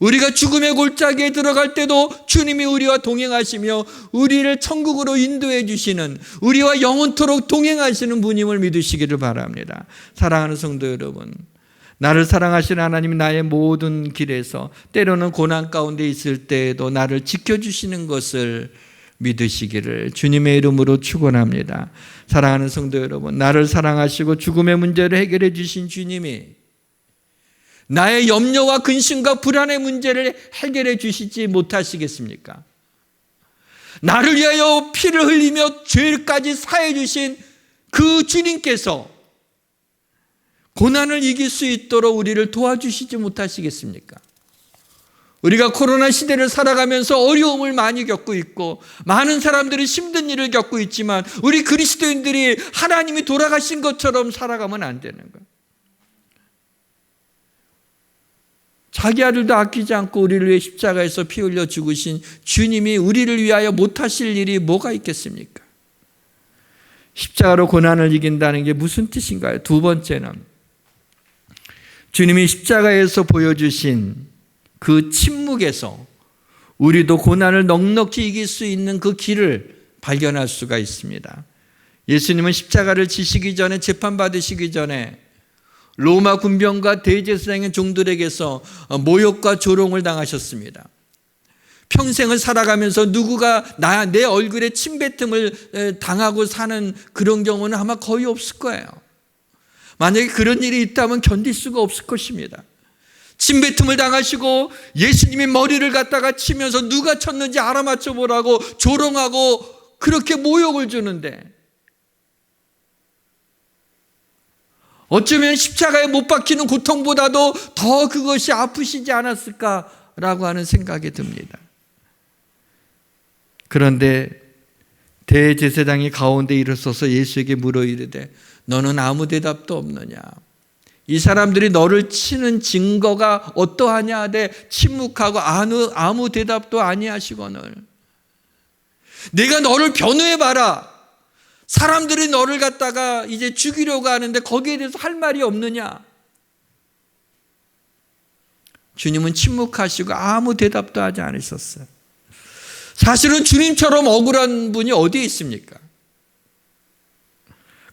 Speaker 2: 우리가 죽음의 골짜기에 들어갈 때도 주님이 우리와 동행하시며 우리를 천국으로 인도해 주시는, 우리와 영원토록 동행하시는 분임을 믿으시기를 바랍니다. 사랑하는 성도 여러분, 나를 사랑하시는 하나님이 나의 모든 길에서, 때로는 고난 가운데 있을 때에도 나를 지켜주시는 것을 믿으시기를 주님의 이름으로 축원합니다. 사랑하는 성도 여러분, 나를 사랑하시고 죽음의 문제를 해결해 주신 주님이 나의 염려와 근심과 불안의 문제를 해결해 주시지 못하시겠습니까? 나를 위하여 피를 흘리며 죄까지 사해 주신 그 주님께서 고난을 이길 수 있도록 우리를 도와주시지 못하시겠습니까? 우리가 코로나 시대를 살아가면서 어려움을 많이 겪고 있고 많은 사람들이 힘든 일을 겪고 있지만, 우리 그리스도인들이 하나님이 돌아가신 것처럼 살아가면 안 되는 거예요. 자기 아들도 아끼지 않고 우리를 위해 십자가에서 피 흘려 죽으신 주님이 우리를 위하여 못하실 일이 뭐가 있겠습니까? 십자가로 고난을 이긴다는 게 무슨 뜻인가요? 두 번째는 주님이 십자가에서 보여주신 그 침묵에서 우리도 고난을 넉넉히 이길 수 있는 그 길을 발견할 수가 있습니다. 예수님은 십자가를 지시기 전에, 재판받으시기 전에 로마 군병과 대제사장의 종들에게서 모욕과 조롱을 당하셨습니다. 평생을 살아가면서 누구가 내 얼굴에 침뱉음을 당하고 사는 그런 경우는 아마 거의 없을 거예요. 만약에 그런 일이 있다면 견딜 수가 없을 것입니다. 침뱉음을 당하시고 예수님의 머리를 갖다가 치면서 누가 쳤는지 알아맞혀 보라고 조롱하고 그렇게 모욕을 주는데, 어쩌면 십자가에 못 박히는 고통보다도 더 그것이 아프시지 않았을까라고 하는 생각이 듭니다. 그런데 대제사장이 가운데 일어서서 예수에게 물어 이르되 너는 아무 대답도 없느냐? 이 사람들이 너를 치는 증거가 어떠하냐 하되 침묵하고 아무 대답도 아니하시거늘. 내가 너를 변호해봐라. 사람들이 너를 갖다가 이제 죽이려고 하는데 거기에 대해서 할 말이 없느냐? 주님은 침묵하시고 아무 대답도 하지 않으셨어요. 사실은 주님처럼 억울한 분이 어디에 있습니까?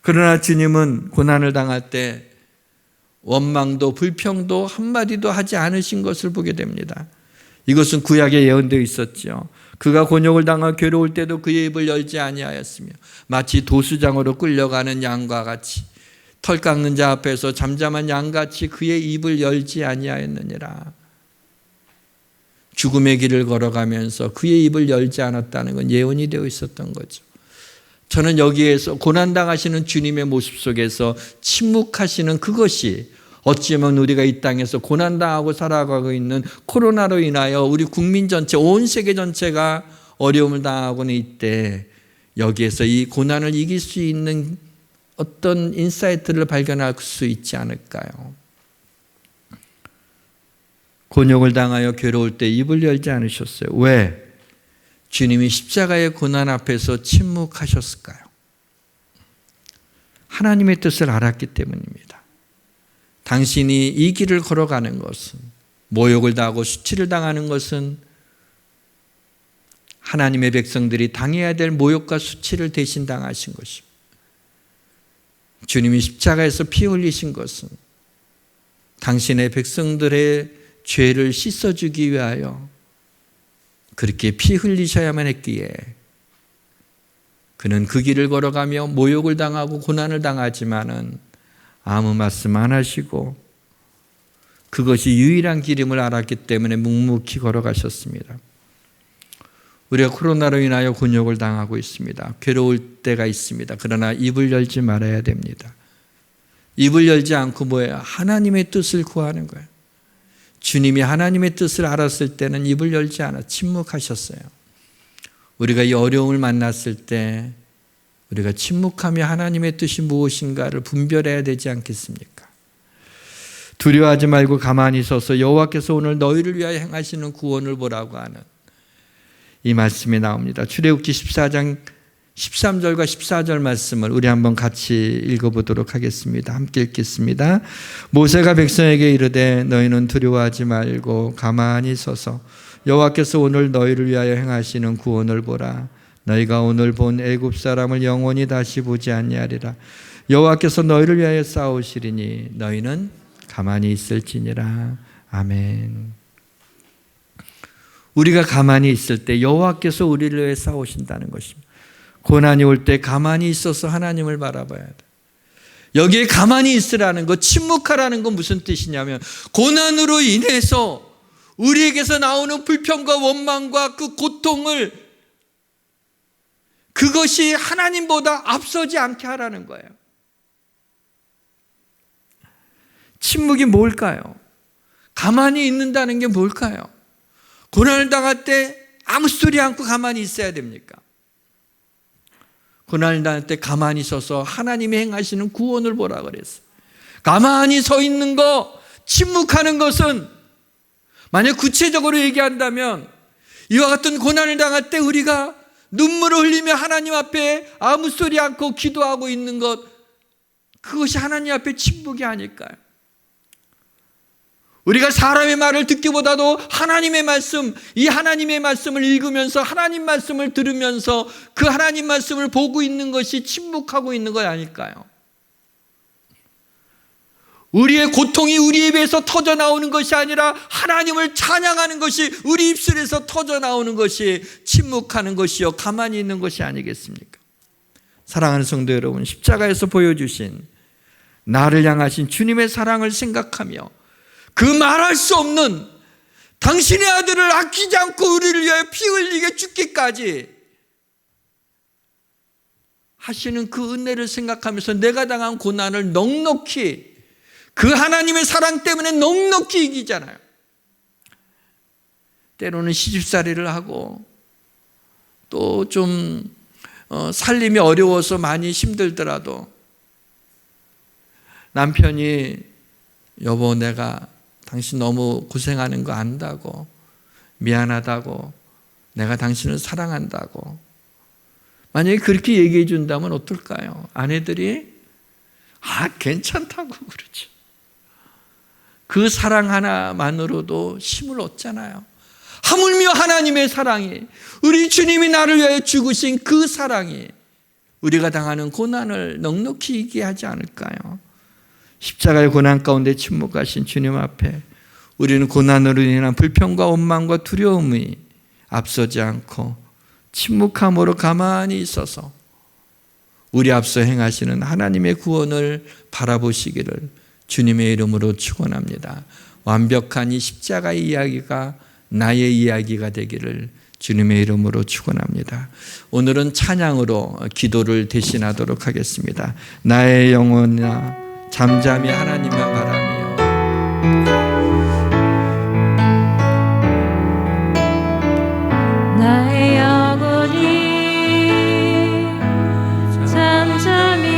Speaker 2: 그러나 주님은 고난을 당할 때 원망도 불평도 한마디도 하지 않으신 것을 보게 됩니다. 이것은 구약에 예언되어 있었죠. 그가 곤욕을 당하 괴로울 때도 그의 입을 열지 아니하였으며 마치 도수장으로 끌려가는 양과 같이 털 깎는 자 앞에서 잠잠한 양같이 그의 입을 열지 아니하였느니라. 죽음의 길을 걸어가면서 그의 입을 열지 않았다는 건 예언이 되어 있었던 거죠. 저는 여기에서 고난당하시는 주님의 모습 속에서 침묵하시는 그것이 어찌보면 우리가 이 땅에서 고난당하고 살아가고 있는 코로나로 인하여 우리 국민 전체, 온 세계 전체가 어려움을 당하고는 이때 여기에서 이 고난을 이길 수 있는 어떤 인사이트를 발견할 수 있지 않을까요? 곤욕을 당하여 괴로울 때 입을 열지 않으셨어요. 왜? 주님이 십자가의 고난 앞에서 침묵하셨을까요? 하나님의 뜻을 알았기 때문입니다. 당신이 이 길을 걸어가는 것은, 모욕을 당하고 수치를 당하는 것은 하나님의 백성들이 당해야 될 모욕과 수치를 대신 당하신 것입니다. 주님이 십자가에서 피 흘리신 것은 당신의 백성들의 죄를 씻어주기 위하여 그렇게 피 흘리셔야만 했기에 그는 그 길을 걸어가며 모욕을 당하고 고난을 당하지만은 아무 말씀 안 하시고 그것이 유일한 길임을 알았기 때문에 묵묵히 걸어가셨습니다. 우리가 코로나로 인하여 곤욕을 당하고 있습니다. 괴로울 때가 있습니다. 그러나 입을 열지 말아야 됩니다. 입을 열지 않고 뭐예요? 하나님의 뜻을 구하는 거예요. 주님이 하나님의 뜻을 알았을 때는 입을 열지 않아 침묵하셨어요. 우리가 이 어려움을 만났을 때 우리가 침묵하며 하나님의 뜻이 무엇인가를 분별해야 되지 않겠습니까? 두려워하지 말고 가만히 서서 여호와께서 오늘 너희를 위하여 행하시는 구원을 보라고 하는 이 말씀이 나옵니다. 출애굽기 14장 13절과 14절 말씀을 우리 한번 같이 읽어보도록 하겠습니다. 함께 읽겠습니다. 모세가 백성에게 이르되 너희는 두려워하지 말고 가만히 서서 여호와께서 오늘 너희를 위하여 행하시는 구원을 보라. 너희가 오늘 본 애굽 사람을 영원히 다시 보지 아니하리라. 여호와께서 너희를 위하여 싸우시리니 너희는 가만히 있을지니라. 아멘. 우리가 가만히 있을 때 여호와께서 우리를 위해 싸우신다는 것입니다. 고난이 올 때 가만히 있어서 하나님을 바라봐야 돼. 여기에 가만히 있으라는 것, 침묵하라는 건 무슨 뜻이냐면 고난으로 인해서 우리에게서 나오는 불평과 원망과 그 고통을 그것이 하나님보다 앞서지 않게 하라는 거예요. 침묵이 뭘까요? 가만히 있는다는 게 뭘까요? 고난을 당할 때 아무 소리 않고 가만히 있어야 됩니까? 고난을 당할 때 가만히 서서 하나님이 행하시는 구원을 보라 그랬어요. 가만히 서 있는 거, 침묵하는 것은 만약 구체적으로 얘기한다면 이와 같은 고난을 당할 때 우리가 눈물을 흘리며 하나님 앞에 아무 소리 않고 기도하고 있는 것, 그것이 하나님 앞에 침묵이 아닐까요? 우리가 사람의 말을 듣기보다도 하나님의 말씀, 이 하나님의 말씀을 읽으면서 하나님 말씀을 들으면서 그 하나님 말씀을 보고 있는 것이 침묵하고 있는 것 아닐까요? 우리의 고통이 우리 입에서 터져 나오는 것이 아니라 하나님을 찬양하는 것이 우리 입술에서 터져 나오는 것이 침묵하는 것이요 가만히 있는 것이 아니겠습니까? 사랑하는 성도 여러분, 십자가에서 보여주신 나를 향하신 주님의 사랑을 생각하며 그 말할 수 없는 당신의 아들을 아끼지 않고 우리를 위하여 피 흘리게 죽기까지 하시는 그 은혜를 생각하면서 내가 당한 고난을 넉넉히 그 하나님의 사랑 때문에 넉넉히 이기잖아요. 때로는 시집살이를 하고 또 좀 살림이 어려워서 많이 힘들더라도 남편이 여보 내가 당신 너무 고생하는 거 안다고, 미안하다고, 내가 당신을 사랑한다고 만약에 그렇게 얘기해 준다면 어떨까요? 아내들이 괜찮다고 그러죠. 그 사랑 하나만으로도 힘을 얻잖아요. 하물며 하나님의 사랑이, 우리 주님이 나를 위하여 죽으신 그 사랑이 우리가 당하는 고난을 넉넉히 이기게 하지 않을까요? 십자가의 고난 가운데 침묵하신 주님 앞에 우리는 고난으로 인한 불평과 원망과 두려움이 앞서지 않고 침묵함으로 가만히 있어서 우리 앞서 행하시는 하나님의 구원을 바라보시기를 주님의 이름으로 축원합니다. 완벽한 이 십자가의 이야기가 나의 이야기가 되기를 주님의 이름으로 축원합니다. 오늘은 찬양으로 기도를 대신하도록 하겠습니다. 나의 영혼아 잠잠히 하나님만 바라며
Speaker 3: 나의 영혼이 잠잠히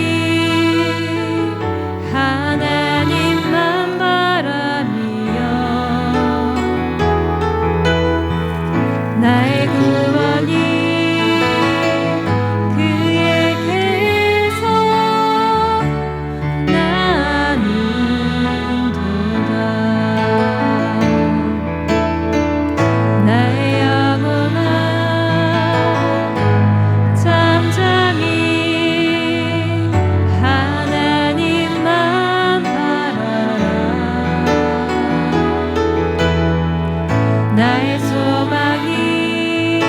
Speaker 3: 하나님만 바라며 나의 구원이 그에게서 나는도다. 나의 영혼아 잠잠히 하나님만 바라라. 나의 소망이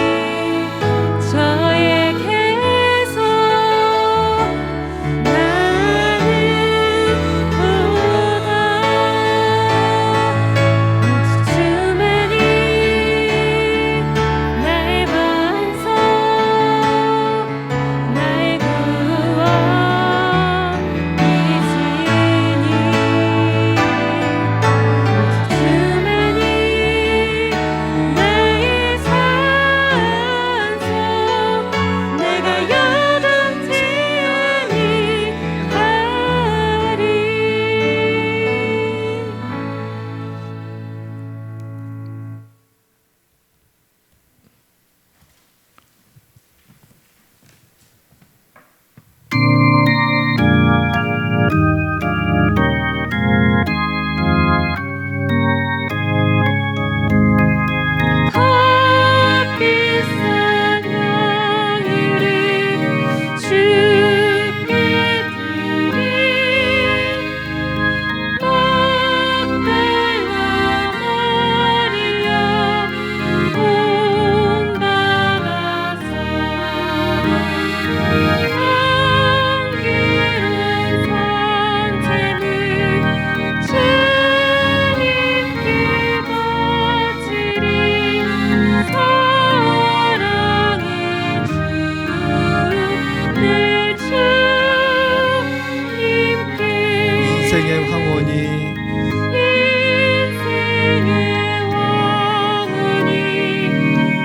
Speaker 3: 저에게서 나는도다. 주만이 나의 반석 나의 구원이시니 주만이 나의 산성 내가 여동치 아니하리. 값비싼 향유를 주께 드리 막달라 마리아 본받아서 향기로운 산재를 주님께 바치리. 사랑의 주 내 주님께
Speaker 2: 인생의 황혼이
Speaker 3: 인생의 왕은이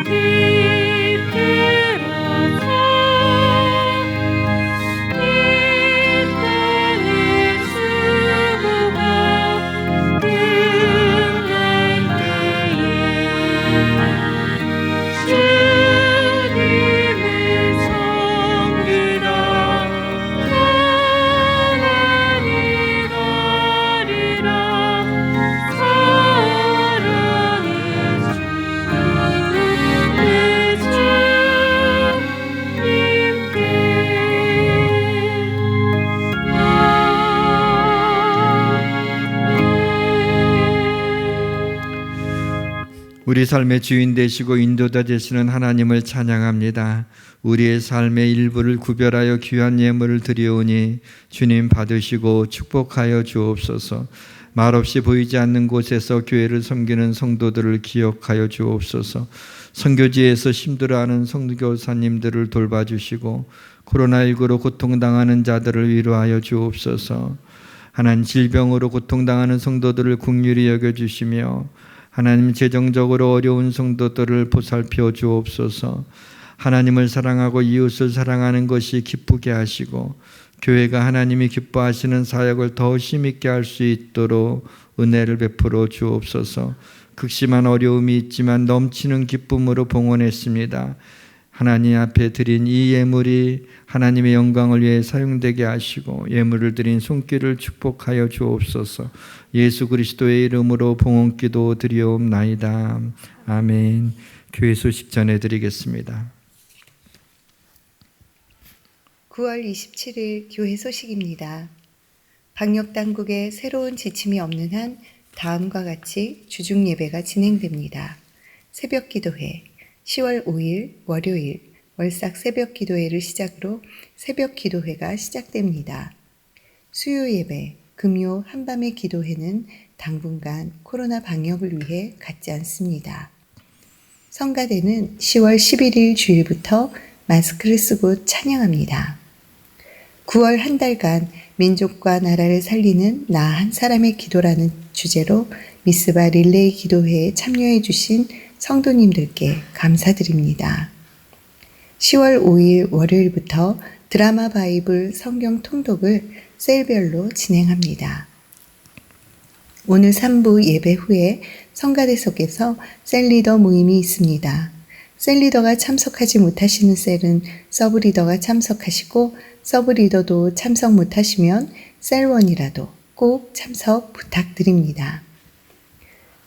Speaker 3: 깃들어서 이 땅의 수고가 끝날 때에 주님을 섬기다 가난이 가리라. 사랑의 주 내 주님께
Speaker 2: 우리 삶의 주인 되시고 인도자 되시는 하나님을 찬양합니다. 우리의 삶의 일부를 구별하여 귀한 예물을 드리오니 주님 받으시고 축복하여 주옵소서. 말없이 보이지 않는 곳에서 교회를 섬기는 성도들을 기억하여 주옵소서. 선교지에서 힘들어하는 선교사님들을 돌봐주시고 코로나19로 고통당하는 자들을 위로하여 주옵소서. 하나님 질병으로 고통당하는 성도들을 긍휼히 여겨주시며 하나님 재정적으로 어려운 성도들을 보살펴 주옵소서. 하나님을 사랑하고 이웃을 사랑하는 것이 기쁘게 하시고 교회가 하나님이 기뻐하시는 사역을 더 힘있게 할 수 있도록 은혜를 베풀어 주옵소서. 극심한 어려움이 있지만 넘치는 기쁨으로 봉헌했습니다. 하나님 앞에 드린 이 예물이 하나님의 영광을 위해 사용되게 하시고 예물을 드린 손길을 축복하여 주옵소서. 예수 그리스도의 이름으로 봉헌기도 드리옵나이다. 아멘. 교회 소식 전해드리겠습니다.
Speaker 8: 9월 27일 교회 소식입니다. 방역당국의 새로운 지침이 없는 한 다음과 같이 주중 예배가 진행됩니다. 새벽 기도회 10월 5일 월요일 월삭 새벽 기도회를 시작으로 새벽 기도회가 시작됩니다. 수요 예배 금요 한밤의 기도회는 당분간 코로나 방역을 위해 갖지 않습니다. 성가대는 10월 11일 주일부터 마스크를 쓰고 찬양합니다. 9월 한 달간 민족과 나라를 살리는 나 한 사람의 기도라는 주제로 미스바 릴레이 기도회에 참여해 주신 성도님들께 감사드립니다. 10월 5일 월요일부터 드라마 바이블 성경 통독을 셀별로 진행합니다. 오늘 3부 예배 후에 성가대석에서 셀리더 모임이 있습니다. 셀리더가 참석하지 못하시는 셀은 서브리더가 참석하시고 서브리더도 참석 못하시면 셀원이라도 꼭 참석 부탁드립니다.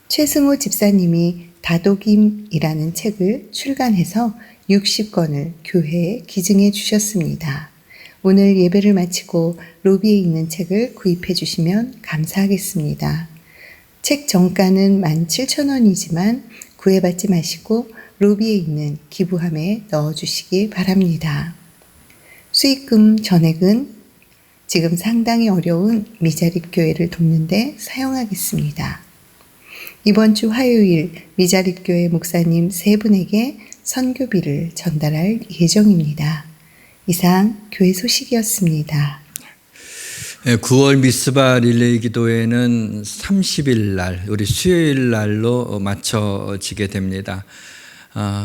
Speaker 8: 최승호 집사님이 다독임이라는 책을 출간해서 60권을 교회에 기증해 주셨습니다. 오늘 예배를 마치고 로비에 있는 책을 구입해 주시면 감사하겠습니다. 책 정가는 17,000원이지만 구애받지 마시고 로비에 있는 기부함에 넣어주시기 바랍니다. 수익금 전액은 지금 상당히 어려운 미자립 교회를 돕는 데 사용하겠습니다. 이번 주 화요일 미자립 교회 목사님 3분에게 선교비를 전달할 예정입니다. 이상 교회 소식이었습니다.
Speaker 2: 9월 미스바 릴레이 기도회는 30일 날 우리 수요일 날로 맞춰지게 됩니다.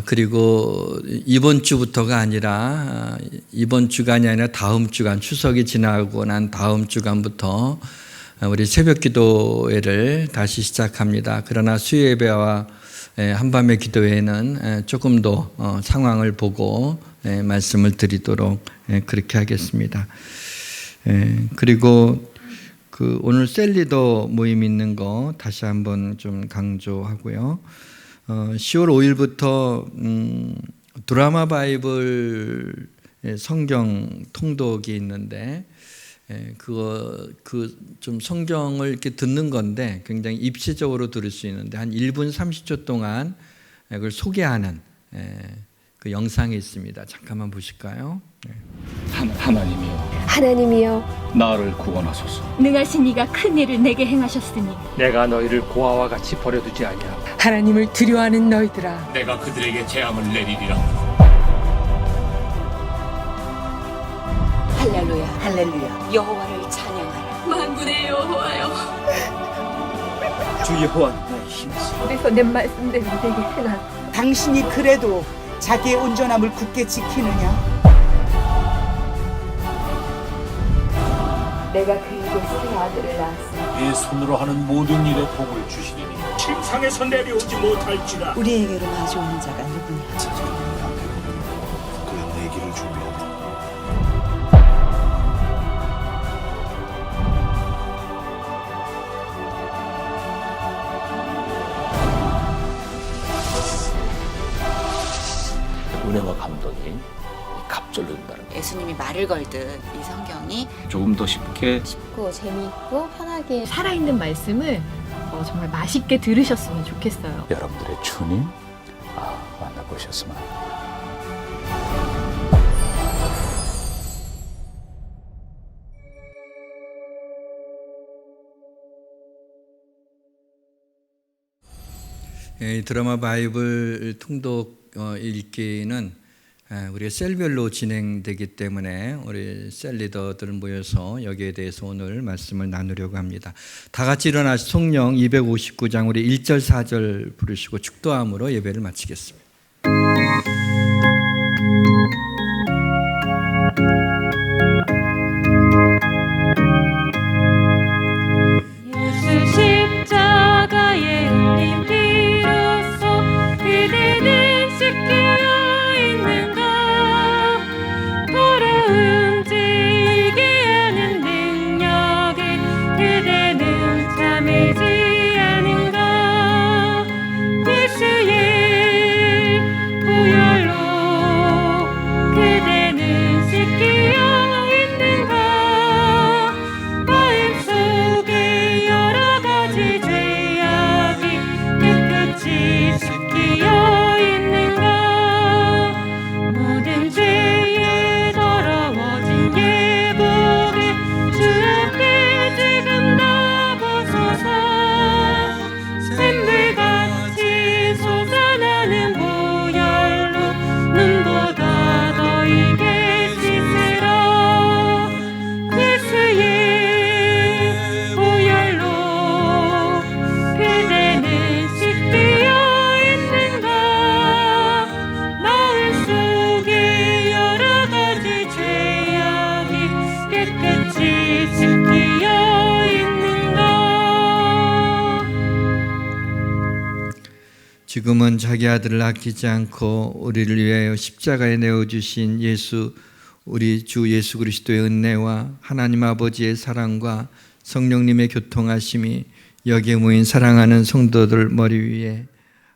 Speaker 2: 그리고 이번 주부터가 아니라 이번 주간이 아니라 다음 주간 추석이 지나고 난 다음 주간부터 우리 새벽 기도회를 다시 시작합니다. 그러나 수요 예배와 한밤의 기도회는 조금 더 상황을 보고 말씀을 드리도록 그렇게 하겠습니다. 그리고 오늘 셀리더 모임 있는 거 다시 한번 좀 강조하고요. 10월 5일부터 드라마 바이블 성경 통독이 있는데 좀 성경을 이렇게 듣는 건데 굉장히 입시적으로 들을 수 있는데 한 1분 30초 동안 그걸 소개하는 그 영상이 있습니다. 잠깐만 보실까요?
Speaker 9: 하나님이여
Speaker 6: 나를 구원하소서.
Speaker 5: 능하신 이가 큰 일을 내게 행하셨으니
Speaker 10: 내가 너희를 고아와 같이 버려두지 아니하고
Speaker 11: 하나님을 두려워하는 너희들아
Speaker 10: 내가 그들에게 재앙을 내리리라.
Speaker 9: 할렐루야 할렐루야 여호와를 찬양하라
Speaker 5: 만군의 여호와여
Speaker 10: 주 여호와 나의 힘이시여.
Speaker 5: 어디서 내 말씀대로 내게 행하라.
Speaker 11: 당신이 그래도 자기의 온전함을 굳게 지키느냐
Speaker 9: 내가 그에게 새 아들을 낳았으니
Speaker 10: 내 손으로 하는 모든 일에 복을 주시리니 침상에서 내려오지 못할지라.
Speaker 11: 우리에게로 가져오는 자가 누구냐
Speaker 1: 그의 내 길을 준비하라.
Speaker 6: 은혜와 감동이 갑절로 된다는 거.
Speaker 9: 예수님이 말을 걸듯 이 성경이
Speaker 6: 조금 더 쉽게
Speaker 9: 쉽고 재미있고 편하게
Speaker 5: 살아있는 말씀을 정말 맛있게 들으셨으면 좋겠어요.
Speaker 6: 여러분들의 주님 만나보셨으면
Speaker 2: 드라마 바이블 통독 읽기는 우리가 셀별로 진행되기 때문에 우리 셀 리더들 모여서 여기에 대해서 오늘 말씀을 나누려고 합니다. 다 같이 일어나서 성령 259장 우리 1절 4절 부르시고 축도함으로 예배를 마치겠습니다.
Speaker 3: 예수 십자가의 은혜 비로소 그대는 씻겨 있는 것
Speaker 2: 지금은 자기 아들을 아끼지 않고 우리를 위하여 십자가에 내어주신 우리 주 예수 그리스도의 은혜와 하나님 아버지의 사랑과 성령님의 교통하심이 여기에 모인 사랑하는 성도들 머리 위에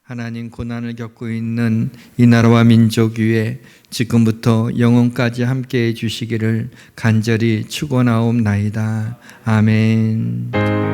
Speaker 2: 하나님 고난을 겪고 있는 이 나라와 민족 위에 지금부터 영원까지 함께해 주시기를 간절히 축원하옵나이다. 아멘.